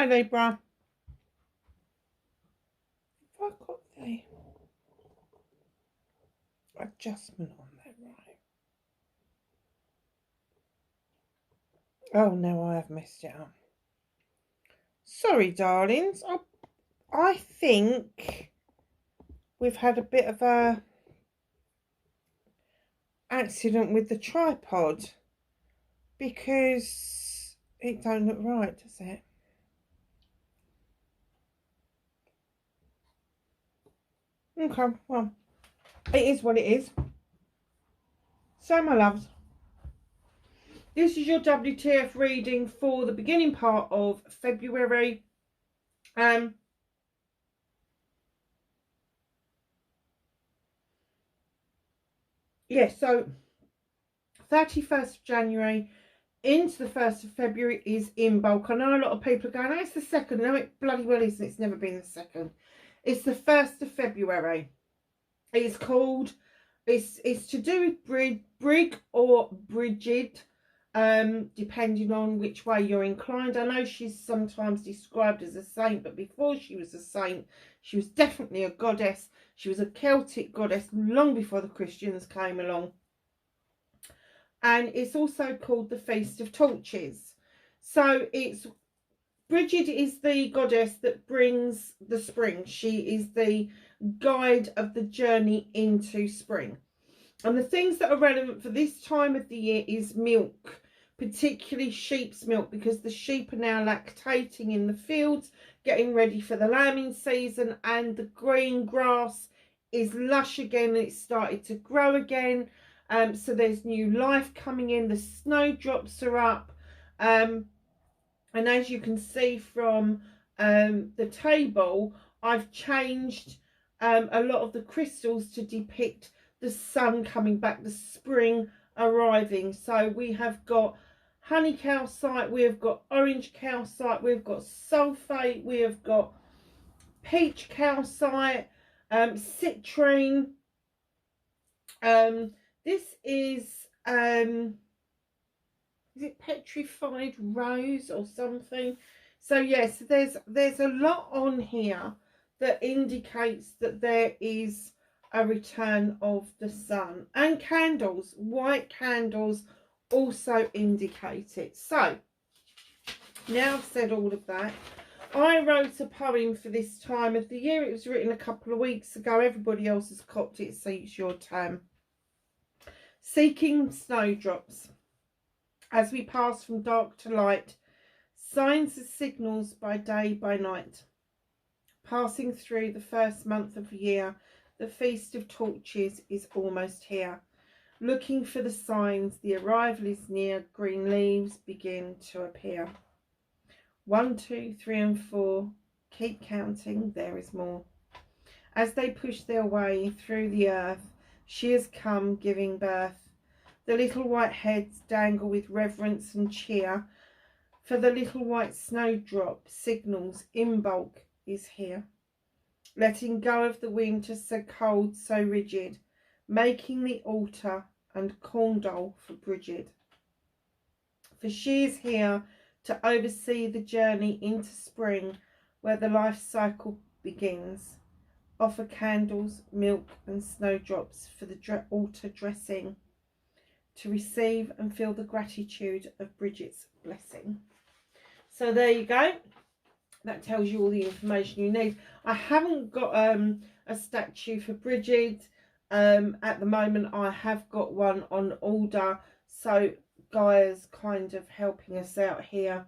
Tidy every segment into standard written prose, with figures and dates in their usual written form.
Libra. Have I got the adjustment on there right? Oh no, I have messed it up. Sorry, darlings. I think we've had a bit of a accident with the tripod because it don't look right, does it? Okay, well, it is what it is. So, my loves, this is your WTF reading for the beginning part of February. Yeah, so 31st of January into the 1st of February is in bulk. I know a lot of people are going, oh, it's the 2nd. No, it bloody well isn't. It's never been the 2nd. It's the 1st of February. It's called, it's to do with Brig or Bridget, depending on which way you're inclined. I know she's sometimes described as a saint, but before she was a saint, she was definitely a goddess. She was a Celtic goddess long before the Christians came along. And it's also called the Feast of Torches. So it's Bridget is the goddess that brings the spring. She is the guide of the journey into spring. And the things that are relevant for this time of the year is milk, particularly sheep's milk, because the sheep are now lactating in the fields, getting ready for the lambing season, and the green grass is lush again and it's started to grow again. So there's new life coming in. The snowdrops are up. And as you can see from the table, I've changed a lot of the crystals to depict the sun coming back, the spring arriving. So we have got honey calcite, we have got orange calcite, we've got sulfate, we have got peach calcite, citrine. This is it petrified rose or something? So yes, there's a lot on here that indicates that there is a return of the sun. And candles, white candles, also indicate it. So now I've said all of that, I wrote a poem for this time of the year. It was written a couple of weeks ago. Everybody else has copped it, so it's your turn. Seeking snowdrops. As we pass from dark to light, signs and signals by day, by night. Passing through the first month of the year, the Feast of Torches is almost here. Looking for the signs, the arrival is near, green leaves begin to appear. 1, 2, 3 and 4, keep counting, there is more. As they push their way through the earth, she has come giving birth. The little white heads dangle with reverence and cheer, for the little white snowdrop signals in bulk is here. Letting go of the winter so cold, so rigid, making the altar and corn dole for Bridget. For she is here to oversee the journey into spring, where the life cycle begins. Offer candles, milk and snowdrops for the altar dressing, to receive and feel the gratitude of Bridget's blessing. So there you go. That tells you all the information you need. I haven't got a statue for Bridget at the moment. I have got one on order. So Gaia's kind of helping us out here.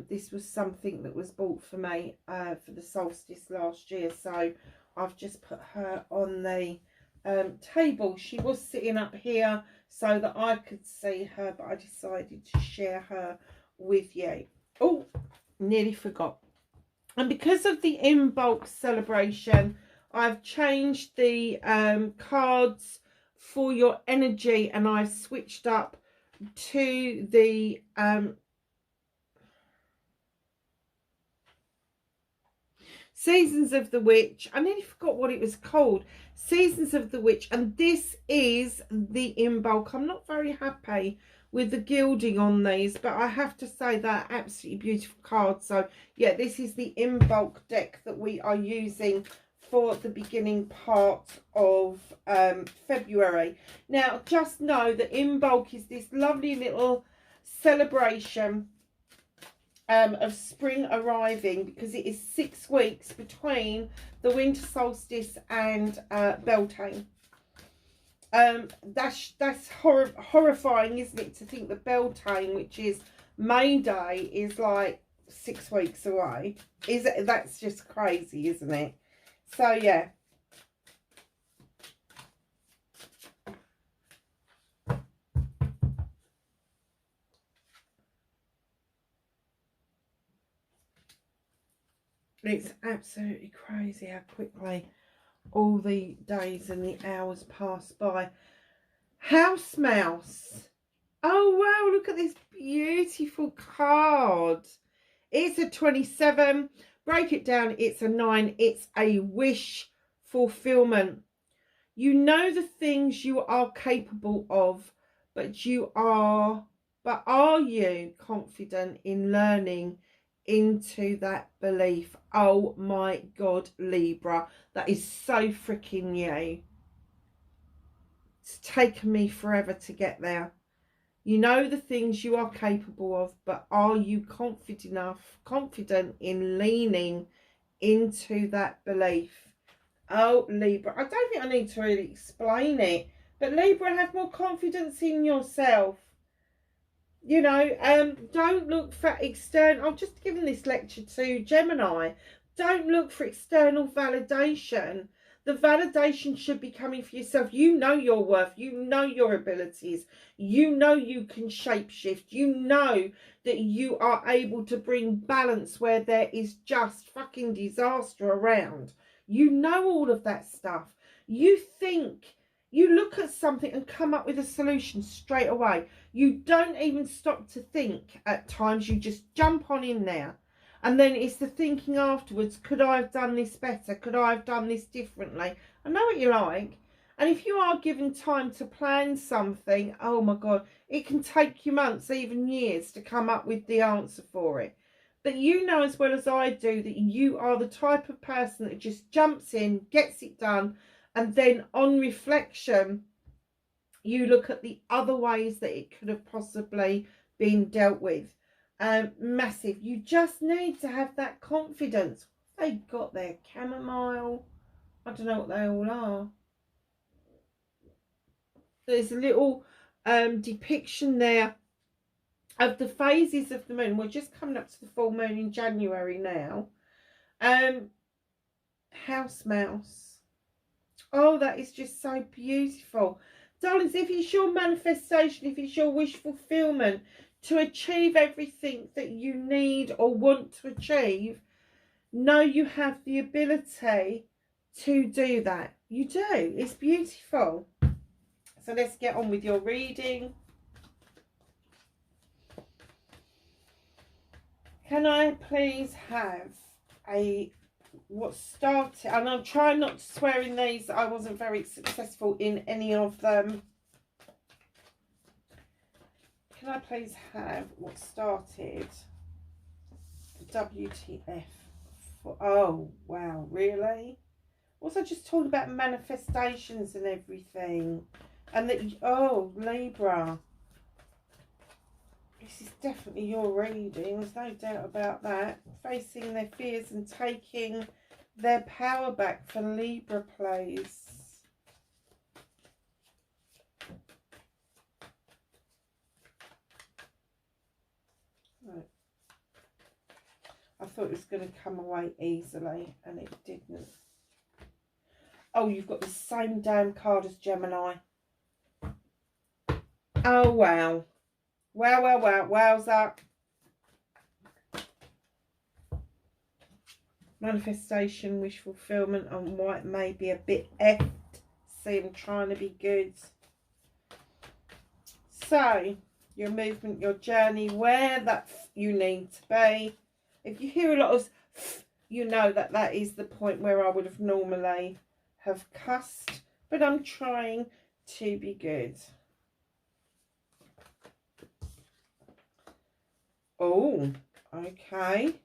This was something that was bought for me for the solstice last year. So I've just put her on the table. She was sitting up here so that I could see her, but I decided to share her with you. Oh, nearly forgot. And because of the in bulk celebration, I've changed the cards for your energy, and I've switched up to the Seasons of the Witch. I nearly forgot what it was called. Seasons of the Witch. And this is the in bulk. I'm not very happy with the gilding on these, but I have to say they're absolutely beautiful cards. So yeah, this is the in bulk deck that we are using for the beginning part of February. Now just know that in bulk is this lovely little celebration of spring arriving, because it is 6 weeks between the winter solstice and Beltane. That's horrifying, isn't it, to think that Beltane, which is May Day, is like 6 weeks away. That's just crazy, isn't it? So yeah. It's absolutely crazy how quickly all the days and the hours pass by. House Mouse. Oh wow, look at this beautiful card. It's a 27. Break it down, it's a 9. It's a wish fulfillment. You know the things you are capable of, but are you confident in learning into that belief? Oh my God, Libra, that is so freaking you. It's taken me forever to get there. You know the things you are capable of, but are you confident in leaning into that belief? Oh, Libra, I don't think I need to really explain it, but Libra, have more confidence in yourself. You know, don't look for external. I'm just giving this lecture to Gemini. Don't look for external validation. The validation should be coming for yourself. You know your worth. You know your abilities. You know you can shapeshift. You know that you are able to bring balance where there is just fucking disaster around. You know all of that stuff. You look at something and come up with a solution straight away. You don't even stop to think at times. You just jump on in there. And then it's the thinking afterwards. Could I have done this better? Could I have done this differently? I know what you like. And if you are given time to plan something, oh my God, it can take you months, even years, to come up with the answer for it. But you know as well as I do that you are the type of person that just jumps in, gets it done, and then on reflection, you look at the other ways that it could have possibly been dealt with. Massive. You just need to have that confidence. They got their chamomile. I don't know what they all are. There's a little depiction there of the phases of the moon. We're just coming up to the full moon in January now. House Mouse. Oh, that is just so beautiful. Darlings, if it's your manifestation, if it's your wish fulfillment to achieve everything that you need or want to achieve, know you have the ability to do that. You do. It's beautiful. So let's get on with your reading. Can I please have what started, and I'm trying not to swear in these, I wasn't very successful in any of them. Can I please have what started WTF for, oh wow, really? Was I just talking about manifestations and everything? And that, oh, Libra, this is definitely your reading, there's no doubt about that. Facing their fears and taking their power back for Libra, please. Right. I thought it was going to come away easily, and it didn't. Oh, you've got the same damn card as Gemini. Oh, wow. Wow, wow, wow. Wowza. Manifestation, wish fulfillment, and white may be a bit effed. See, I'm trying to be good. So, your movement, your journey, where that you need to be. If you hear a lot of, you know that that is the point where I would have normally have cussed. But I'm trying to be good. Oh, okay.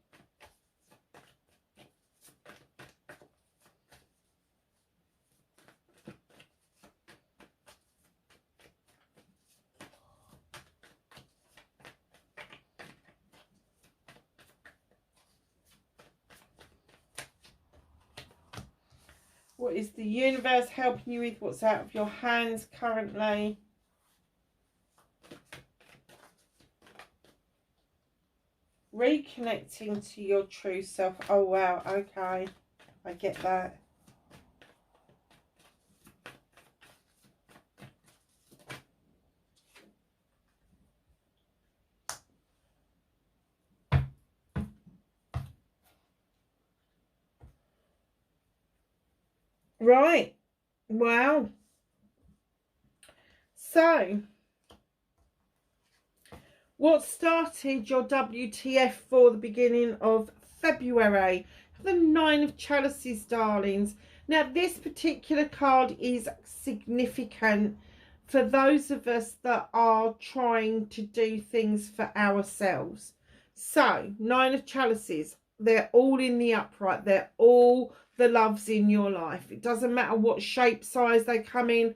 What is the universe helping you with? What's out of your hands currently? Reconnecting to your true self. Oh, wow. Okay. I get that. Right. Wow. So, what started your WTF for the beginning of February? The Nine of Chalices, darlings. Now, this particular card is significant for those of us that are trying to do things for ourselves. So, Nine of Chalices, they're all in the upright. They're all the loves in your life. It doesn't matter what shape, size they come in.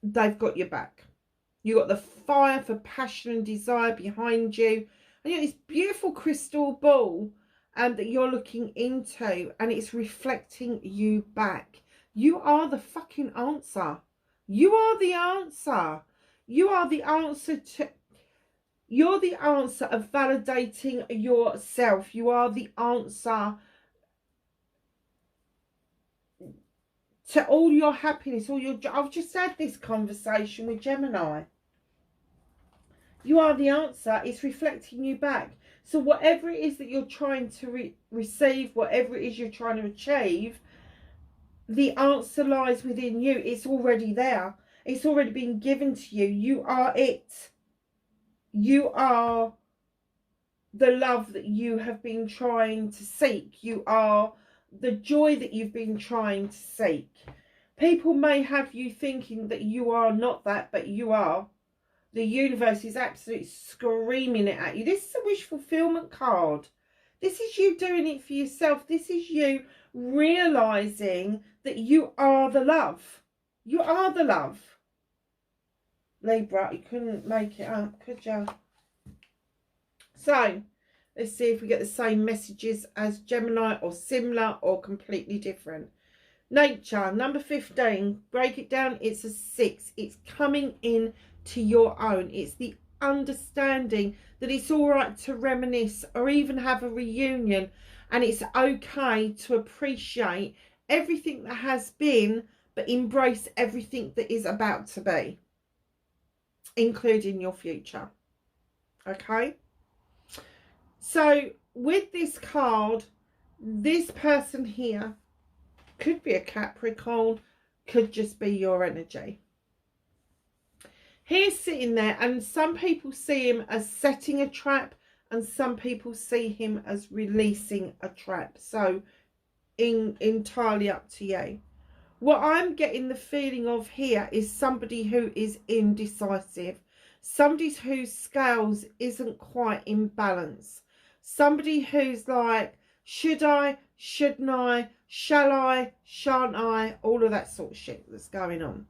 They've got your back. You got the fire for passion and desire behind you. And you got this beautiful crystal ball that you're looking into, and it's reflecting you back. You are the fucking answer. You are the answer. You are the answer to... You're the answer of validating yourself. You are the answer to all your happiness, all your... I've just had this conversation with Gemini. You are the answer. It's reflecting you back. So whatever it is that you're trying to receive, whatever it is you're trying to achieve, the answer lies within you. It's already there. It's already been given to you. You are it. You are the love that you have been trying to seek. You are the joy that you've been trying to seek. People may have you thinking that you are not that, but you are. The universe is absolutely screaming it at you. This is a wish fulfillment card. This is you doing it for yourself. This is you realising that you are the love. You are the love. Libra, you couldn't make it up, could you? So, let's see if we get the same messages as Gemini, or similar, or completely different. Nature, number 15. Break it down. It's a 6. It's coming in to your own. It's the understanding that it's all right to reminisce or even have a reunion, and it's okay to appreciate everything that has been, but embrace everything that is about to be, including your future. Okay, so with this card, this person here could be a Capricorn, could just be your energy. He's sitting there, and some people see him as setting a trap, and some people see him as releasing a trap. So entirely up to you. What I'm getting the feeling of here is somebody who is indecisive. Somebody whose scales isn't quite in balance. Somebody who's like, should I, shouldn't I, shall I, shan't I, all of that sort of shit that's going on.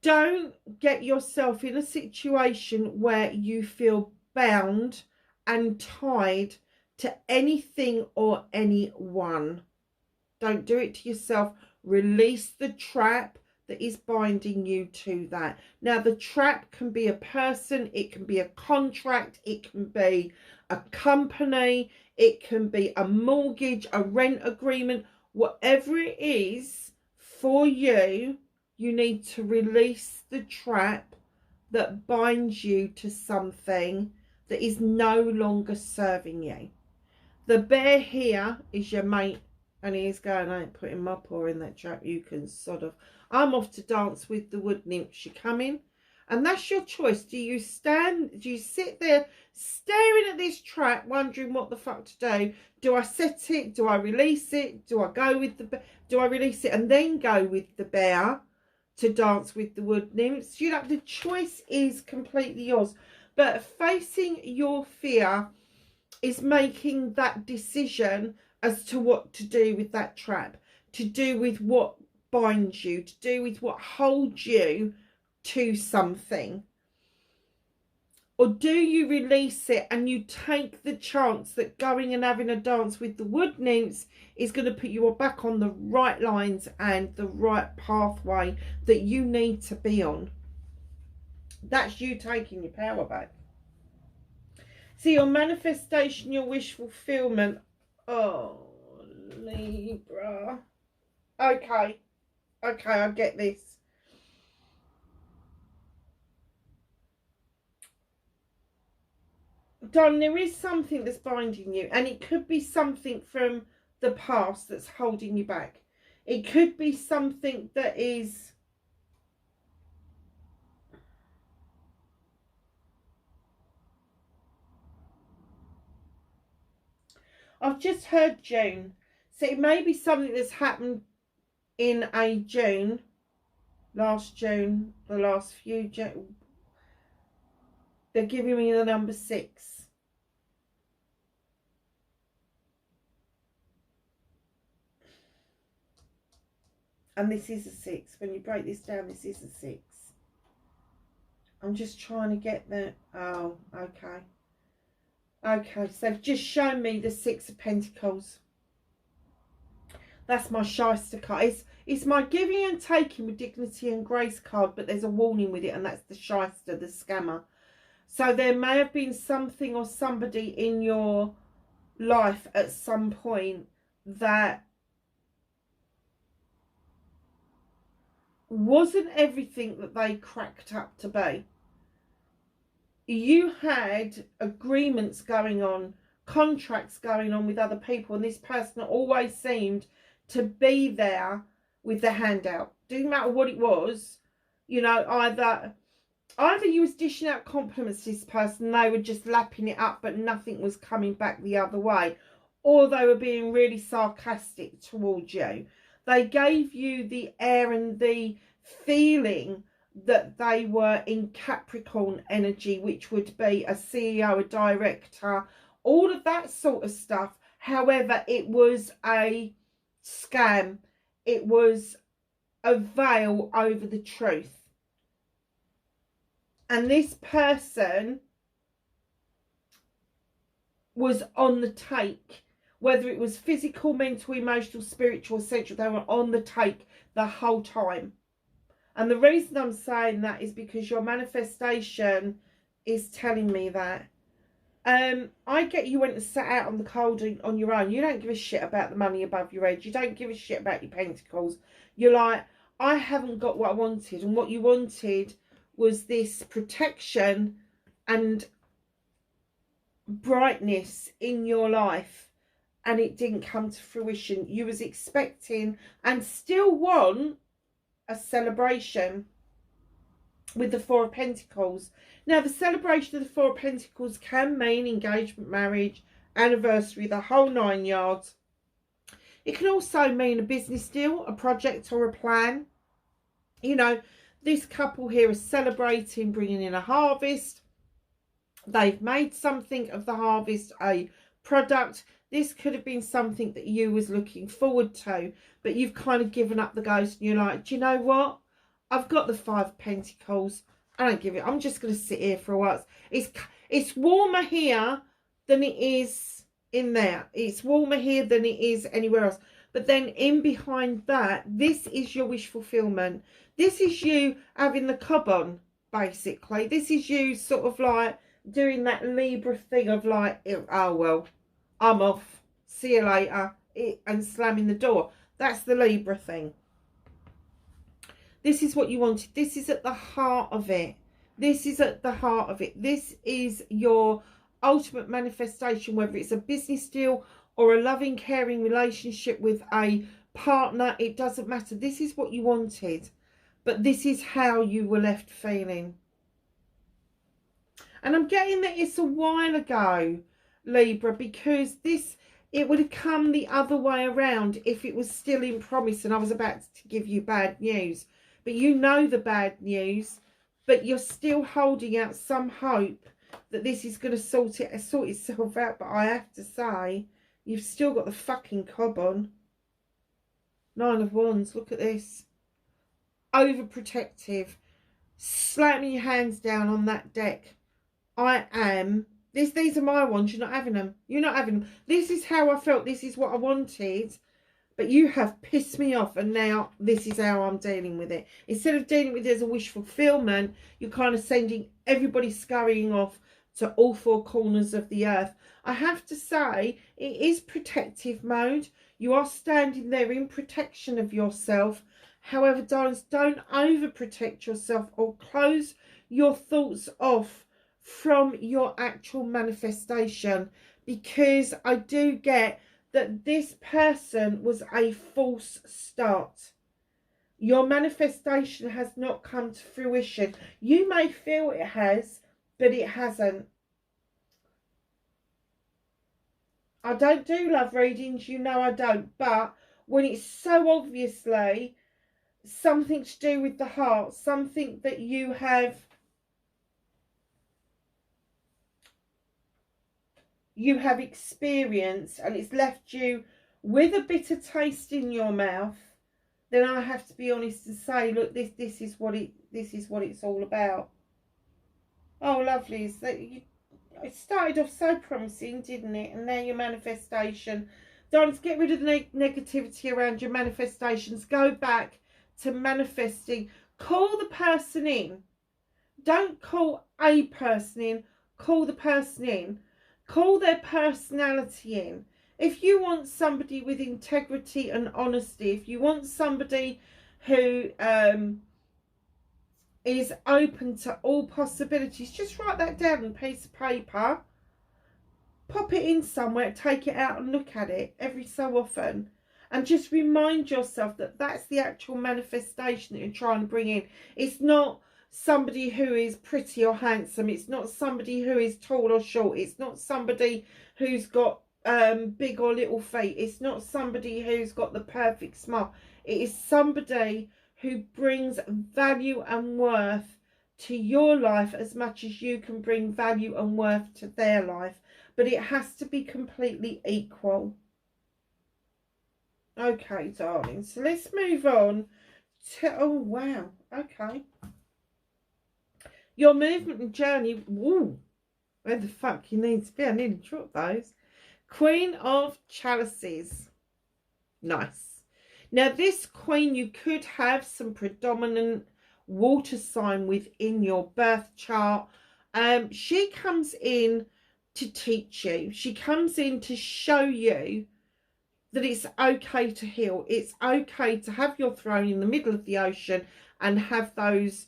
Don't get yourself in a situation where you feel bound and tied to anything or anyone. Don't do it to yourself. Release the trap that is binding you to that. Now, the trap can be a person, it can be a contract, it can be a company, it can be a mortgage, a rent agreement, whatever it is for you. You need to release the trap that binds you to something that is no longer serving you. The bear here is your mate, and he's going, I ain't putting my paw in that trap. You can sort of, I'm off to dance with the wood nymphs. You coming? And that's your choice. Do you stand, do you sit there staring at this trap, wondering what the fuck to do? Do I set it? Do I release it? Do I go with the, do I release it and then go with the bear to dance with the wood nymphs? You know, the choice is completely yours. But facing your fear is making that decision as to what to do with that trap, to do with what binds you, to do with what holds you to something. Or do you release it and you take the chance that going and having a dance with the wood nymphs is going to put you back on the right lines and the right pathway that you need to be on? That's you taking your power back. See, your manifestation, your wish fulfillment. Oh, Libra. Okay, I get this. Darling, there is something that's binding you, and it could be something from the past that's holding you back. It could be something that is... I've just heard June. So it may be something that's happened in a June, last June, the last few June. They're giving me the number 6. And this is a 6. When you break this down, this is a 6. I'm just trying to get the... Oh, okay. Okay, so they've just shown me the 6 of Pentacles. That's my shyster card. It's my giving and taking with dignity and grace card, but there's a warning with it, and that's the shyster, the scammer. So there may have been something or somebody in your life at some point that wasn't everything that they cracked up to be. You had agreements going on, contracts going on with other people, and this person always seemed to be there with the handout. Didn't matter what it was, you know, either you was dishing out compliments to this person, they were just lapping it up, but nothing was coming back the other way, or they were being really sarcastic towards you. They gave you the air and the feeling that they were in Capricorn energy, which would be a CEO, a director, all of that sort of stuff. However, it was a scam. It was a veil over the truth. And this person was on the take, whether it was physical, mental, emotional, spiritual, sexual, they were on the take the whole time. And the reason I'm saying that is because your manifestation is telling me that. I get you went and sat out on the cold on your own. You don't give a shit about the money above your head. You don't give a shit about your pentacles. You're like, I haven't got what I wanted. And what you wanted was this protection and brightness in your life. And it didn't come to fruition. You was expecting and still want a celebration with the 4 of Pentacles. Now, the celebration of the 4 of Pentacles can mean engagement, marriage, anniversary, the whole 9 yards. It can also mean a business deal, a project or a plan. You know, this couple here is celebrating bringing in a harvest. They've made something of the harvest, a product. This could have been something that you was looking forward to, but you've kind of given up the ghost and you're like, do you know what? I've got the 5 of Pentacles. I don't give it. I'm just going to sit here for a while. It's warmer here than it is in there. It's warmer here than it is anywhere else. But then in behind that, this is your wish fulfillment. This is you having the cob on, basically. This is you sort of like doing that Libra thing of like, oh, well, I'm off. See you later. And slamming the door. That's the Libra thing. This is what you wanted. This is at the heart of it. This is at the heart of it. This is your ultimate manifestation, whether it's a business deal or a loving, caring relationship with a partner. It doesn't matter. This is what you wanted. But this is how you were left feeling. And I'm getting that it's a while ago, Libra, because it would have come the other way around if it was still in promise and I was about to give you bad news. But you know the bad news, but you're still holding out some hope that this is going to sort itself out. But I have to say, you've still got the fucking cob on. 9 of Wands. Look at this. Overprotective. Slamming your hands down on that deck. I am. These are my ones. You're not having them. You're not having them. This is how I felt. This is what I wanted. But you have pissed me off, and now this is how I'm dealing with it. Instead of dealing with it as a wish fulfillment, you're kind of sending everybody scurrying off to all 4 corners of the earth. I have to say, it is protective mode. You are standing there in protection of yourself. However, darlings, don't overprotect yourself or close your thoughts off from your actual manifestation, because I do get that this person was a false start. Your manifestation has not come to fruition. You may feel it has, but it hasn't. I don't do love readings, you know I don't, but when it's so obviously something to do with the heart, something that you have experienced and it's left you with a bitter taste in your mouth, then I have to be honest and say, look, this is what it's all about. Oh, lovely. It started off so promising, didn't it? And now your manifestation. Don't get rid of the negativity around your manifestations. Go back to manifesting. Call the person in. Don't call a person in. Call the person in. Call their personality in. If you want somebody with integrity and honesty, if you want somebody who is open to all possibilities, just write that down on a piece of paper. Pop it in somewhere, take it out and look at it every so often. And just remind yourself that that's the actual manifestation that you're trying to bring in. It's not somebody who is pretty or handsome. It's not somebody who is tall or short. It's not somebody who's got big or little feet. It's not somebody who's got the perfect smile. It is somebody who brings value and worth to your life as much as you can bring value and worth to their life. But it has to be completely equal. Okay, darling. So let's move on to... Oh, wow. Okay. Your movement and journey. Ooh, where the fuck you need to be? I nearly dropped those. Queen of Chalices. Nice. Now, this Queen, you could have some predominant water sign within your birth chart. She comes in to teach you. She comes in to show you that it's okay to heal. It's okay to have your throne in the middle of the ocean and have those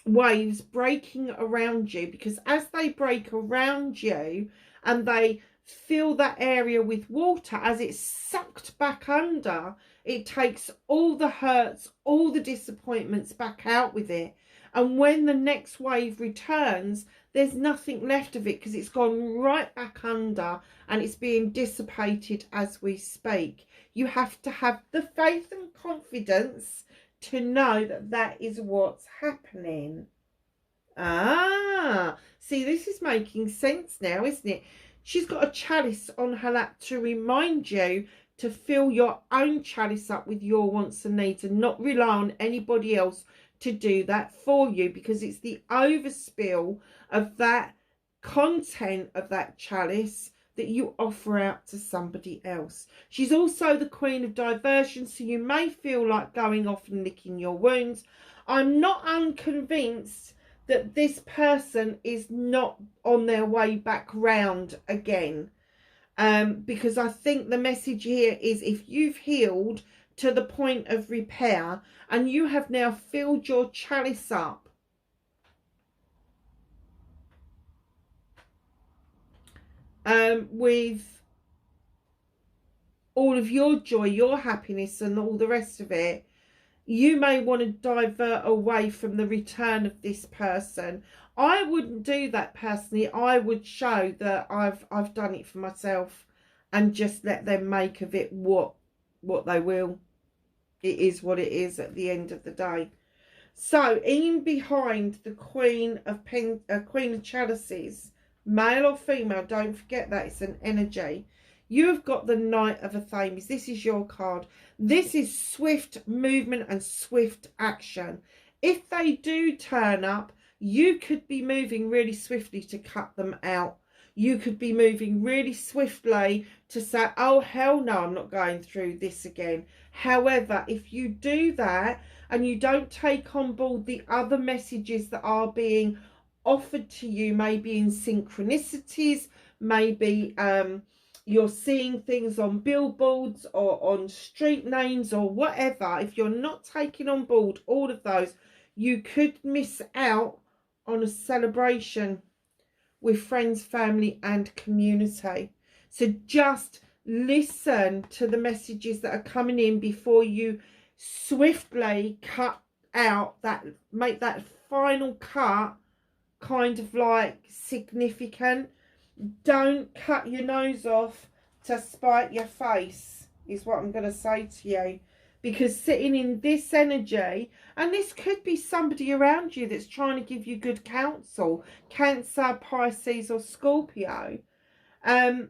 waves breaking around you, because as they break around you and they fill that area with water, as it's sucked back under, it takes all the hurts, all the disappointments back out with it. And when the next wave returns, there's nothing left of it, because it's gone right back under and it's being dissipated as we speak. You have to have the faith and confidence to know that that is what's happening. Ah, see, this is making sense now, isn't it? She's got a chalice on her lap to remind you to fill your own chalice up with your wants and needs, and not rely on anybody else to do that for you, because it's the overspill of that content of that chalice that you offer out to somebody else. She's also the Queen of Diversion, so you may feel like going off and licking your wounds. I'm not unconvinced that this person is not on their way back round again. Because I think the message here is, if you've healed to the point of repair and you have now filled your chalice up with all of your joy, your happiness and all the rest of it, you may want to divert away from the return of this person. I wouldn't do that personally. I would show that I've done it for myself and just let them make of it what they will. It is what it is at the end of the day. So in behind the Queen of Chalices, male or female, don't forget that it's an energy. You have got the Knight of Athames. This is your card. This is swift movement and swift action. If they do turn up, you could be moving really swiftly to cut them out. You could be moving really swiftly to say, oh, hell no, I'm not going through this again. However, if you do that and you don't take on board the other messages that are being offered to you, maybe in synchronicities, maybe you're seeing things on billboards or on street names or whatever, if you're not taking on board all of those, you could miss out on a celebration with friends, family and community. So just listen to the messages that are coming in before you swiftly cut out that, make that final cut kind of like significant. Don't cut your nose off to spite your face, is what I'm going to say to you. Because sitting in this energy, and this could be somebody around you that's trying to give you good counsel, Cancer, Pisces or Scorpio. But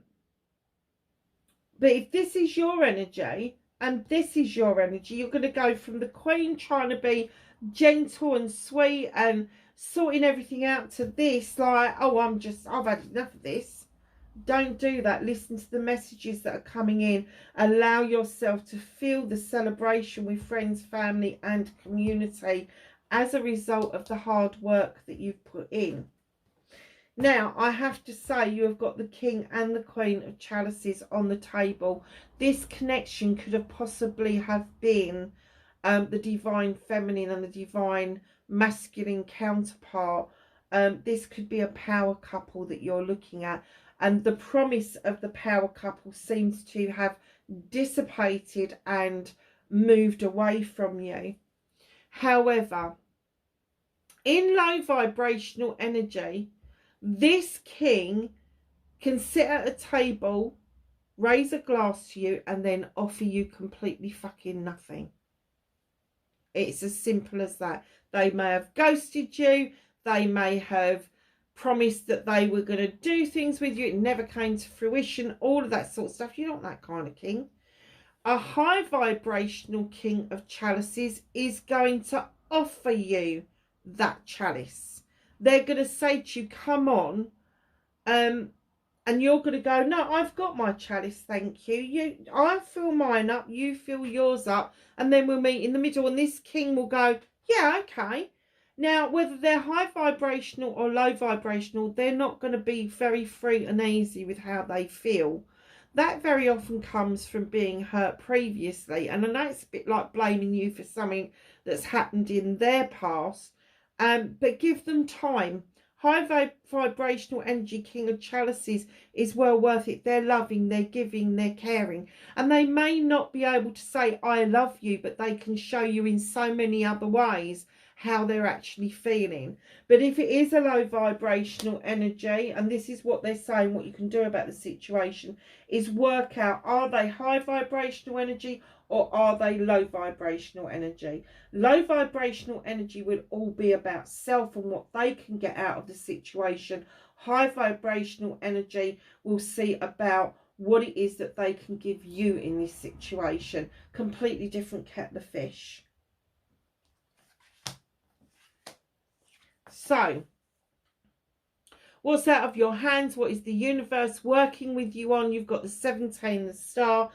if this is your energy and this is your energy, you're going to go from the Queen trying to be gentle and sweet and sorting everything out to this like, oh, I've had enough of this. Don't do that. Listen to the messages that are coming in. Allow yourself to feel the celebration with friends, family and community as a result of the hard work that you've put in. Now, I have to say, you have got the King and the Queen of Chalices on the table. This connection could have possibly have been the divine feminine and the divine masculine counterpart. This could be a power couple that you're looking at. And the promise of the power couple seems to have dissipated and moved away from you. However, in low vibrational energy, this king can sit at a table, raise a glass to you, and then offer you completely fucking nothing. It's as simple as that. They may have ghosted you. They may have promised that they were going to do things with you. It never came to fruition. All of that sort of stuff. You're not that kind of king. A high vibrational King of Chalices is going to offer you that chalice. They're going to say to you, come on. And you're going to go, no, I've got my chalice, thank you. I fill mine up, you fill yours up. And then we'll meet in the middle. And this king will go, yeah, okay. Now, whether they're high vibrational or low vibrational, they're not going to be very free and easy with how they feel. That very often comes from being hurt previously. And I know it's a bit like blaming you for something that's happened in their past. But give them time. High vibrational energy King of Chalices is well worth it. They're loving, they're giving, they're caring. And they may not be able to say, I love you, but they can show you in so many other ways how they're actually feeling. But if it is a low vibrational energy, and this is what they're saying, what you can do about the situation is work out, are they high vibrational energy or are they low vibrational energy? Low vibrational energy will all be about self and what they can get out of the situation. High vibrational energy will see about what it is that they can give you in this situation. Completely different kettle of fish. So, what's out of your hands? What is the universe working with you on? You've got the 17, the star.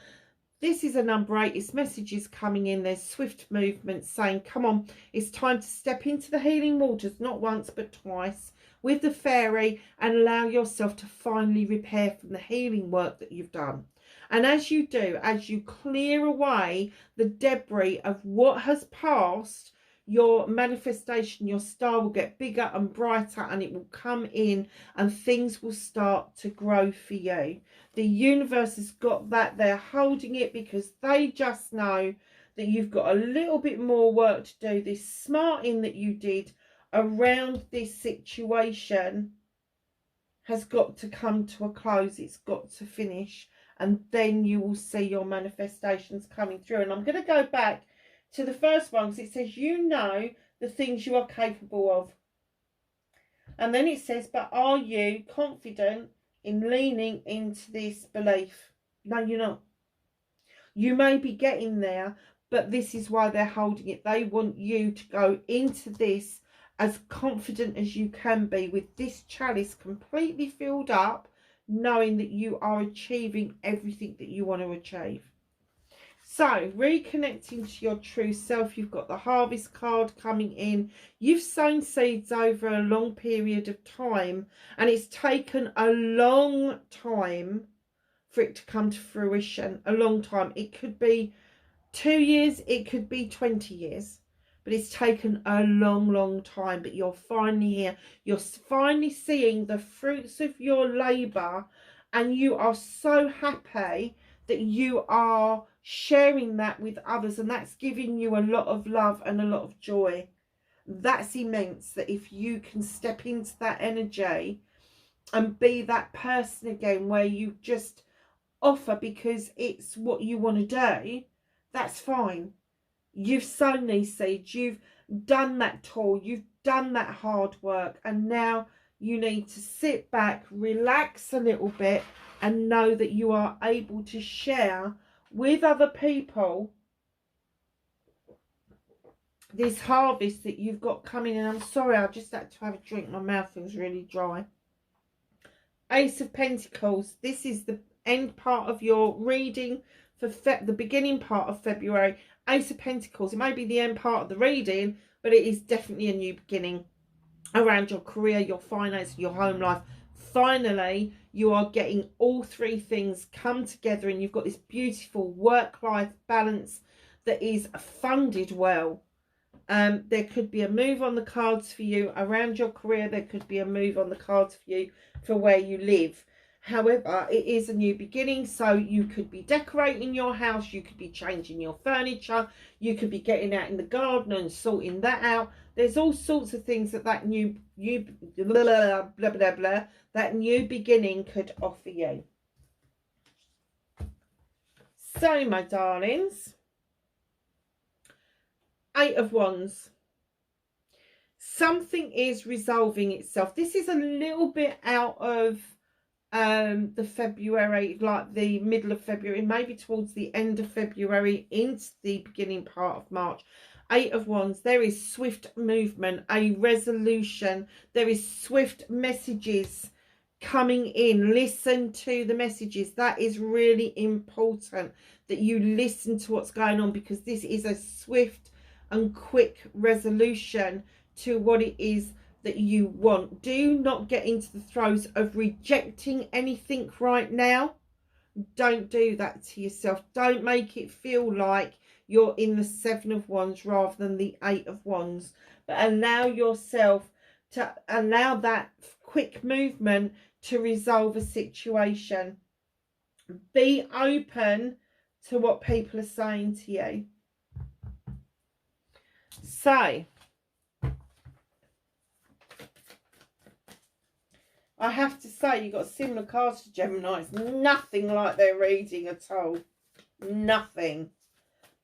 This is a number 8. It's messages coming in. There's swift movement saying, come on, it's time to step into the healing waters, not once but twice, with the fairy, and allow yourself to finally repair from the healing work that you've done. And as you do, as you clear away the debris of what has passed, your manifestation, your star will get bigger and brighter, and it will come in and things will start to grow for you. The universe has got that. They're holding it because they just know that you've got a little bit more work to do. This smarting that you did around this situation has got to come to a close. It's got to finish, and then you will see your manifestations coming through. And I'm going to go back to the first one, because it says, you know the things you are capable of. And then it says, but are you confident in leaning into this belief? No, you're not. You may be getting there, but this is why they're holding it. They want you to go into this as confident as you can be, with this chalice completely filled up, knowing that you are achieving everything that you want to achieve. So, reconnecting to your true self, you've got the harvest card coming in. You've sown seeds over a long period of time, and it's taken a long time for it to come to fruition. A long time. It could be 2 years, it could be 20 years, but it's taken a long time. But you're finally here. You're finally seeing the fruits of your labor, and you are so happy that you are sharing that with others, and that's giving you a lot of love and a lot of joy. That's immense, that if you can step into that energy and be that person again, where you just offer because it's what you want to do, that's fine. You've sown these seeds, you've done that toil, you've done that hard work, and now you need to sit back, relax a little bit, and know that you are able to share with other people this harvest that you've got coming. And I'm sorry, I just had to have a drink, my mouth feels really dry. Ace of Pentacles. This is the end part of your reading for the beginning part of February. Ace of Pentacles. It may be the end part of the reading, but it is definitely a new beginning around your career, your finance, your home life. Finally, you are getting all three things come together, and you've got this beautiful work-life balance that is funded well. There could be a move on the cards for you around your career. There could be a move on the cards for you for where you live. However, it is a new beginning, so you could be decorating your house, you could be changing your furniture, you could be getting out in the garden and sorting that out. There's all sorts of things that new that new beginning could offer you. So, my darlings, Eight of Wands. Something is resolving itself. This is a little bit out of the February, like the middle of February, maybe towards the end of February into the beginning part of March. Eight of Wands. There is swift movement, a resolution. There is swift messages coming in. Listen to the messages. That is really important, that you listen to what's going on, because this is a swift and quick resolution to what it is that you want. Do not get into the throes of rejecting anything right now. Don't do that to yourself. Don't make it feel like you're in the Seven of Wands rather than the Eight of Wands, but allow yourself to allow that quick movement to resolve a situation. Be open to what people are saying to you. So, I have to say, you've got similar cards to Gemini. It's nothing like their reading at all. Nothing.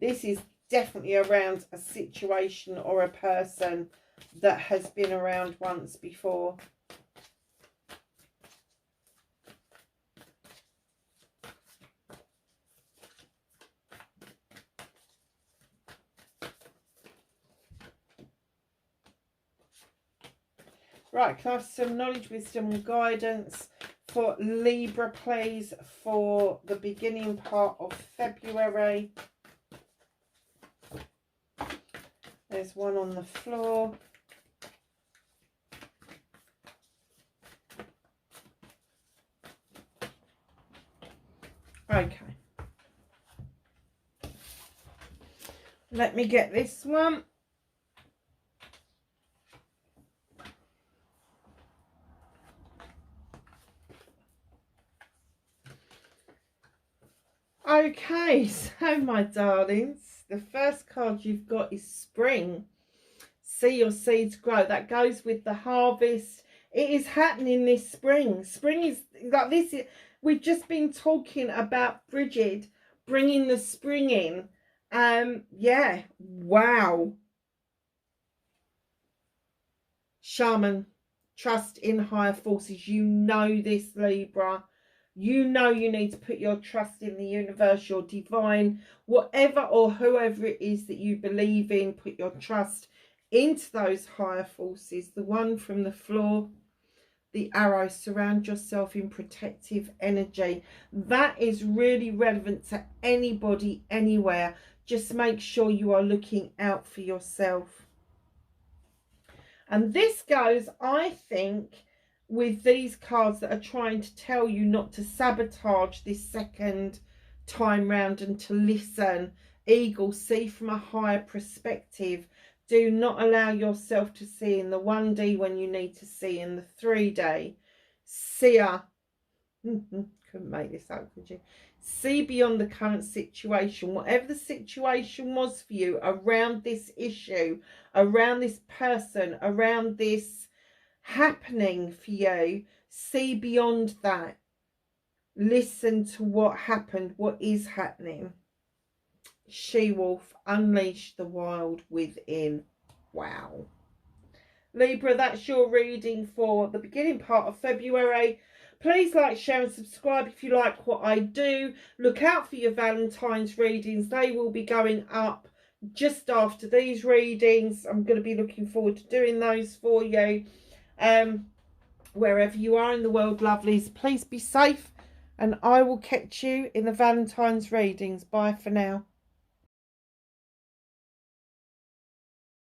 This is definitely around a situation or a person that has been around once before. Right, can I have some knowledge, wisdom and guidance for Libra, please, for the beginning part of February? There's one on the floor. Okay. Let me get this one. Okay, so my darlings, the first card you've got is Spring. See your seeds grow. That goes with the harvest. It is happening this spring. Spring is like this. We've just been talking about Bridget bringing the spring in. Yeah, wow. Shaman, trust in higher forces. You know this, Libra. You know you need to put your trust in the universe, your divine, whatever or whoever it is that you believe in. Put your trust into those higher forces. The one from the floor, the arrow, surround yourself in protective energy. That is really relevant to anybody, anywhere. Just make sure you are looking out for yourself. And this goes, I think, with these cards that are trying to tell you not to sabotage this second time round and to listen. Eagle, see from a higher perspective. Do not allow yourself to see in the 1D when you need to see in the 3D. Seer. Couldn't make this up, could you? See beyond the current situation. Whatever the situation was for you around this issue, around this person, around this happening for you, see beyond that. Listen to what happened, what is happening. She-wolf, unleash the wild within. Wow. Libra, that's your reading for the beginning part of February. Please like, share and subscribe if you like what I do. Look out for your Valentine's readings. They will be going up just after these readings. I'm going to be looking forward to doing those for you. Wherever you are in the world, lovelies, please be safe. And I will catch you in the Valentine's readings. Bye for now.